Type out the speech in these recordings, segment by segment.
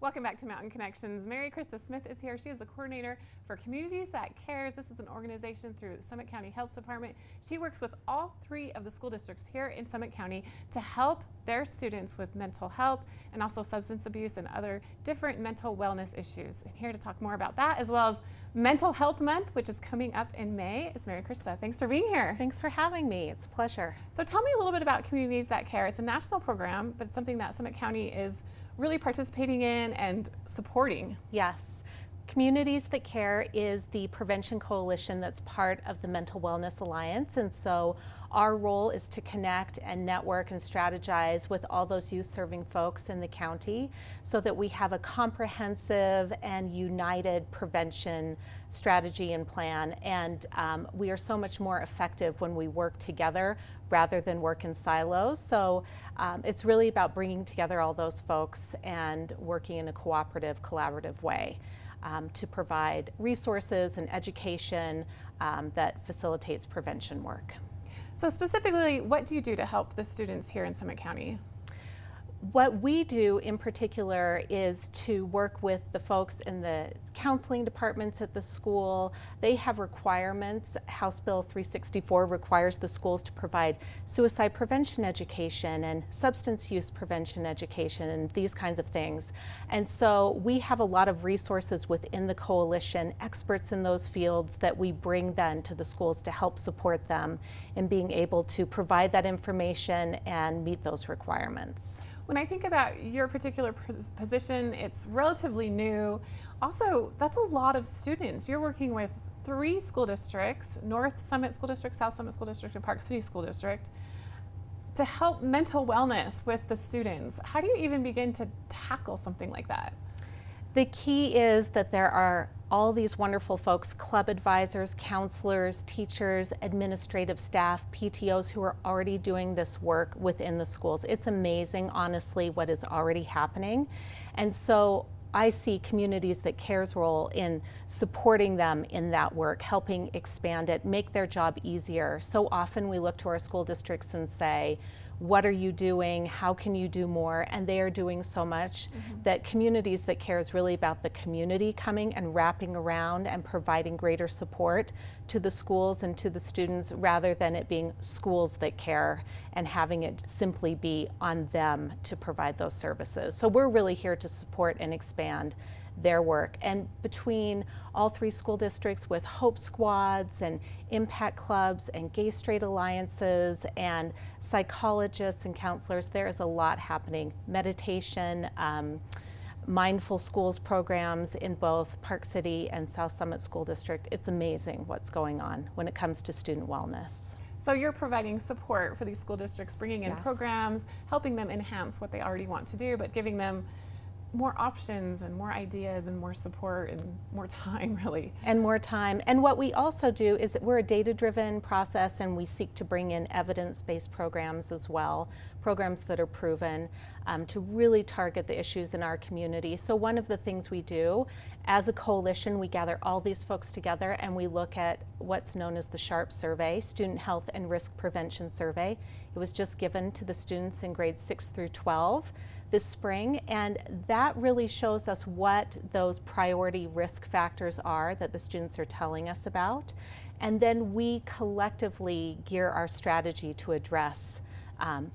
Welcome back to Mountain Connections. Mary Christa Smith is here. She is the coordinator for Communities That Cares. This is an organization through Summit County Health Department. She works with all 3 of the school districts here in Summit County to help their students with mental health and also substance abuse and other different mental wellness issues. And here to talk more about that, as well as Mental Health Month, which is coming up in May, is Mary Christa. Thanks for being here. Thanks for having me. It's a pleasure. So tell me a little bit about Communities That Care. It's a national program, but it's something that Summit County is really participating in and supporting. Yes. Communities That Care is the prevention coalition that's part of the Mental Wellness Alliance, and so our role is to connect and network and strategize with all those youth-serving folks in the county so that we have a comprehensive and united prevention strategy and plan, and we are so much more effective when we work together rather than work in silos. So it's really about bringing together all those folks and working in a cooperative, collaborative way to provide resources and education that facilitates prevention work. So specifically, what do you do to help the students here in Summit County? What we do in particular is to work with the folks in the counseling departments at the school. They have requirements. House Bill 364 requires the schools to provide suicide prevention education and substance use prevention education and these kinds of things. And so we have a lot of resources within the coalition, experts in those fields that we bring then to the schools to help support them in being able to provide that information and meet those requirements. When I think about your particular position, it's relatively new. Also, that's a lot of students. You're working with 3 school districts, North Summit School District, South Summit School District, and Park City School District, to help mental wellness with the students. How do you even begin to tackle something like that? The key is that there are all these wonderful folks, club advisors, counselors, teachers, administrative staff, PTOs who are already doing this work within the schools. It's amazing, honestly, what is already happening. And so I see Communities That Care's role in supporting them in that work, helping expand it, make their job easier. So often we look to our school districts and say, what are you doing? How can you do more? And they are doing so much that Communities That Care is really about the community coming and wrapping around and providing greater support to the schools and to the students rather than it being schools that care and having it simply be on them to provide those services. So we're really here to support and expand their work. And between all 3 school districts with Hope Squads and Impact Clubs and Gay Straight Alliances and psychologists and counselors, there is a lot happening. Meditation, mindful schools programs in both Park City and South Summit School District. It's amazing what's going on when it comes to student wellness. So you're providing support for these school districts, bringing in programs, helping them enhance what they already want to do, but giving them more options and more ideas and more support and more time, really. And more time. And what we also do is that we're a data-driven process, and we seek to bring in evidence-based programs as well, programs that are proven to really target the issues in our community. So one of the things we do as a coalition, we gather all these folks together and we look at what's known as the SHARP survey, Student Health and Risk Prevention Survey. It was just given to the students in grades 6 through 12 this spring, and that really shows us what those priority risk factors are that the students are telling us about, and then we collectively gear our strategy to address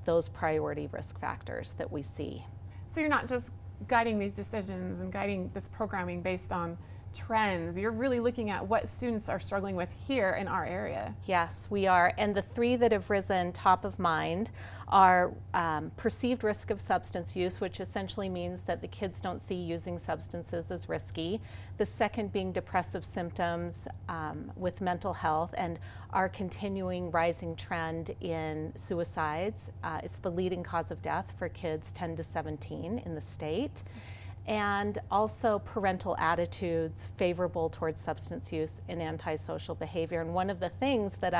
those priority risk factors that we see. So you're not just guiding these decisions and guiding this programming based on trends. You're really looking at what students are struggling with here in our area. Yes, we are. And the 3 that have risen top of mind are perceived risk of substance use, which essentially means that the kids don't see using substances as risky. The second being depressive symptoms with mental health, and our continuing rising trend in suicides. It's the leading cause of death for kids 10 to 17 in the state. And also parental attitudes favorable towards substance use and antisocial behavior. And one of the things that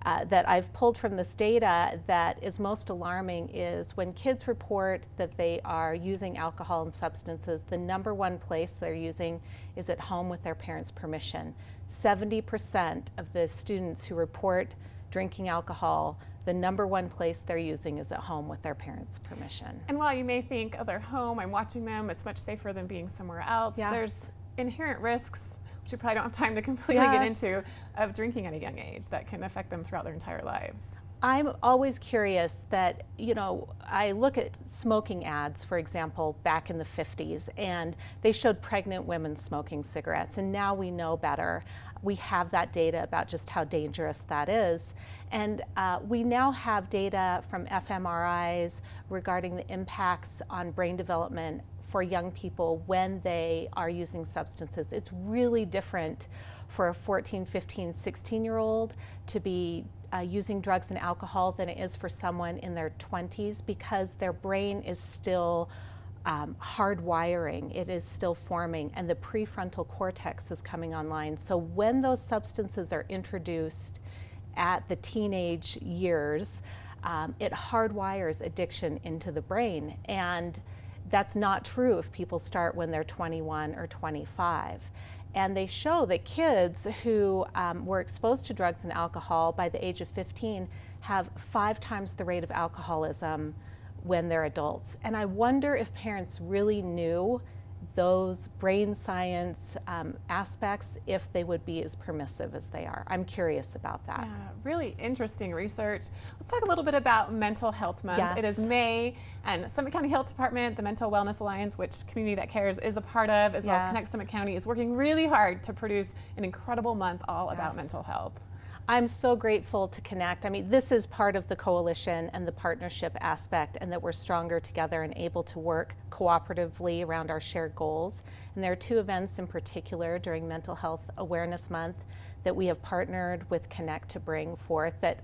I've pulled from this data that is most alarming is when kids report that they are using alcohol and substances, the #1 place they're using is at home with their parents' permission. 70% of the students who report drinking alcohol the number one place they're using is at home with their parents' permission. And while you may think, oh, they're home, I'm watching them, it's much safer than being somewhere else, Yes. there's inherent risks, which you probably don't have time to completely get into, of drinking at a young age that can affect them throughout their entire lives. I'm always curious that, I look at smoking ads, for example, back in the 50s, and they showed pregnant women smoking cigarettes, and now we know better. We have that data about just how dangerous that is. And we now have data from fMRIs regarding the impacts on brain development for young people when they are using substances. It's really different for a 14, 15, 16-year-old to be using drugs and alcohol than it is for someone in their 20s, because their brain is still hardwiring. It is still forming, and the prefrontal cortex is coming online. So when those substances are introduced at the teenage years, it hardwires addiction into the brain. And that's not true if people start when they're 21 or 25. And they show that kids who were exposed to drugs and alcohol by the age of 15 have 5 times the rate of alcoholism when they're adults. And I wonder if parents really knew those brain science aspects, if they would be as permissive as they are. I'm curious about that. Yeah, really interesting research. Let's talk a little bit about Mental Health Month. Yes. It is May, and Summit County Health Department, the Mental Wellness Alliance, which Community That Cares is a part of, as well as Connect Summit County, is working really hard to produce an incredible month all about mental health. I'm so grateful to Connect. I mean, this is part of the coalition and the partnership aspect, and that we're stronger together and able to work cooperatively around our shared goals. And there are 2 events in particular during Mental Health Awareness Month that we have partnered with Connect to bring forth that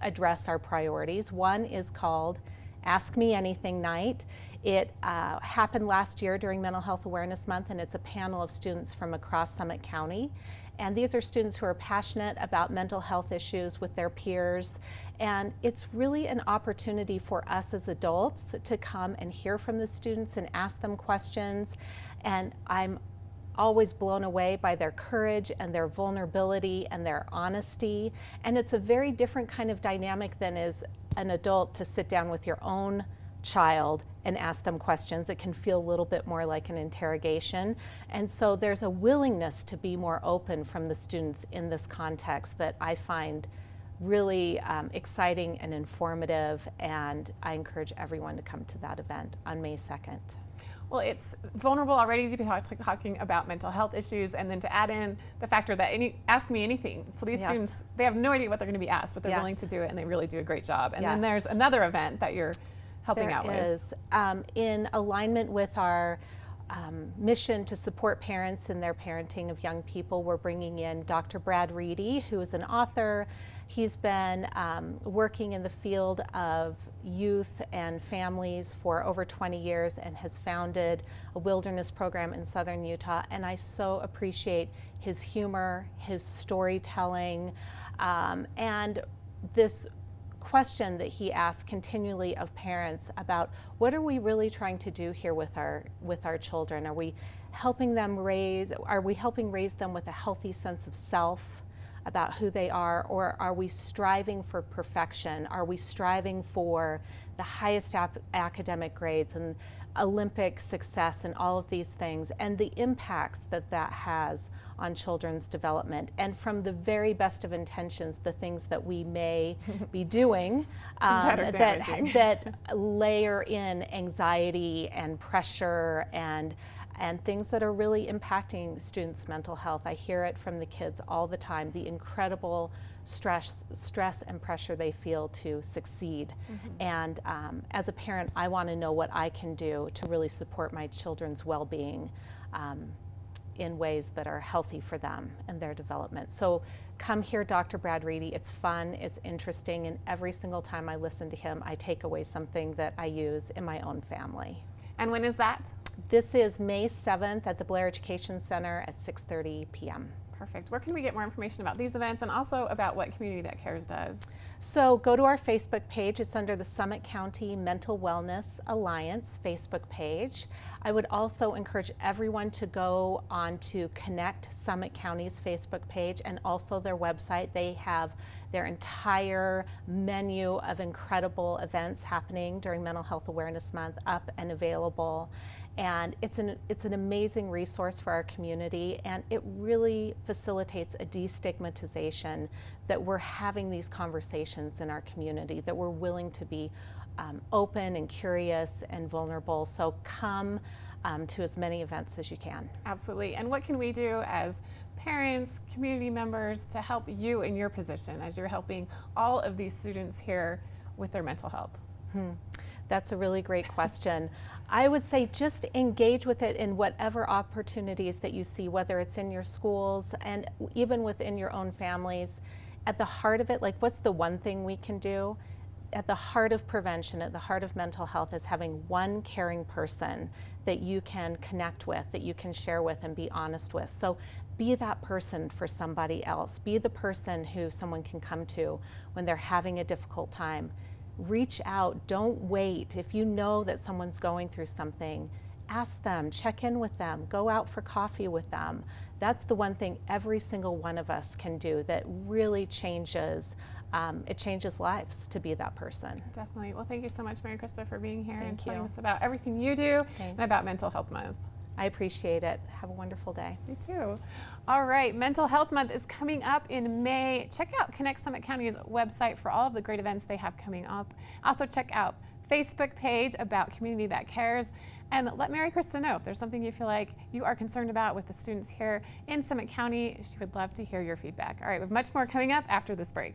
address our priorities. One is called Ask Me Anything Night. It happened last year during Mental Health Awareness Month, and it's a panel of students from across Summit County. And these are students who are passionate about mental health issues with their peers. And it's really an opportunity for us as adults to come and hear from the students and ask them questions. And I'm always blown away by their courage and their vulnerability and their honesty. And it's a very different kind of dynamic than as an adult to sit down with your own child and ask them questions. It can feel a little bit more like an interrogation. And so there's a willingness to be more open from the students in this context that I find really exciting and informative, and I encourage everyone to come to that event on May 2nd. Well, it's vulnerable already to be talking about mental health issues, and then to add in the factor that ask me anything. So these students, they have no idea what they're going to be asked, but they're willing to do it, and they really do a great job. And then there's another event that you're helping out with. There is. In alignment with our mission to support parents in their parenting of young people, we're bringing in Dr. Brad Reedy, who is an author. He's been working in the field of youth and families for over 20 years and has founded a wilderness program in southern Utah. And I so appreciate his humor, his storytelling, and this question that he asks continually of parents about what are we really trying to do here with our children? Are we helping raise them with a healthy sense of self about who they are, or are we striving for perfection? Are we striving for the highest academic grades and Olympic success and all of these things, and the impacts that has on children's development? And from the very best of intentions, the things that we may be doing that layer in anxiety and pressure and things that are really impacting students' mental health. I hear it from the kids all the time, the incredible stress and pressure they feel to succeed. And as a parent, I want to know what I can do to really support my children's well-being in ways that are healthy for them and their development. So come hear Dr. Brad Reedy. It's fun, it's interesting, and every single time I listen to him, I take away something that I use in my own family. And when is that? This is May 7th at the Blair Education Center at 6:30 p.m. Perfect. Where can we get more information about these events and also about what Community That Cares does? So go to our Facebook page. It's under the Summit County Mental Wellness Alliance Facebook page. I would also encourage everyone to go on to Connect Summit County's Facebook page and also their website. They have their entire menu of incredible events happening during Mental Health Awareness Month up and available. And it's an amazing resource for our community, and it really facilitates a destigmatization that we're having these conversations in our community, that we're willing to be open and curious and vulnerable. So come to as many events as you can. Absolutely. And what can we do as parents, community members to help you in your position as you're helping all of these students here with their mental health? That's a really great question. I would say just engage with it in whatever opportunities that you see, whether it's in your schools and even within your own families. At the heart of it, like, what's the one thing we can do? At the heart of prevention, at the heart of mental health, is having one caring person that you can connect with, that you can share with and be honest with. So be that person for somebody else. Be the person who someone can come to when they're having a difficult time. Reach out, don't wait. If you know that someone's going through something, ask them, check in with them, go out for coffee with them. That's the one thing every single one of us can do that really changes, it changes lives to be that person. Definitely. Well, thank you so much, Mary Christa, for being here and telling you. us about everything you do Thanks. and about Mental Health Month. I appreciate it. Have a wonderful day. You too. All right, Mental Health Month is coming up in May. Check out Connect Summit County's website for all of the great events they have coming up. Also check out Facebook page about Community That Cares, and let Mary Christa know if there's something you feel like you are concerned about with the students here in Summit County. She would love to hear your feedback. All right, we have much more coming up after this break.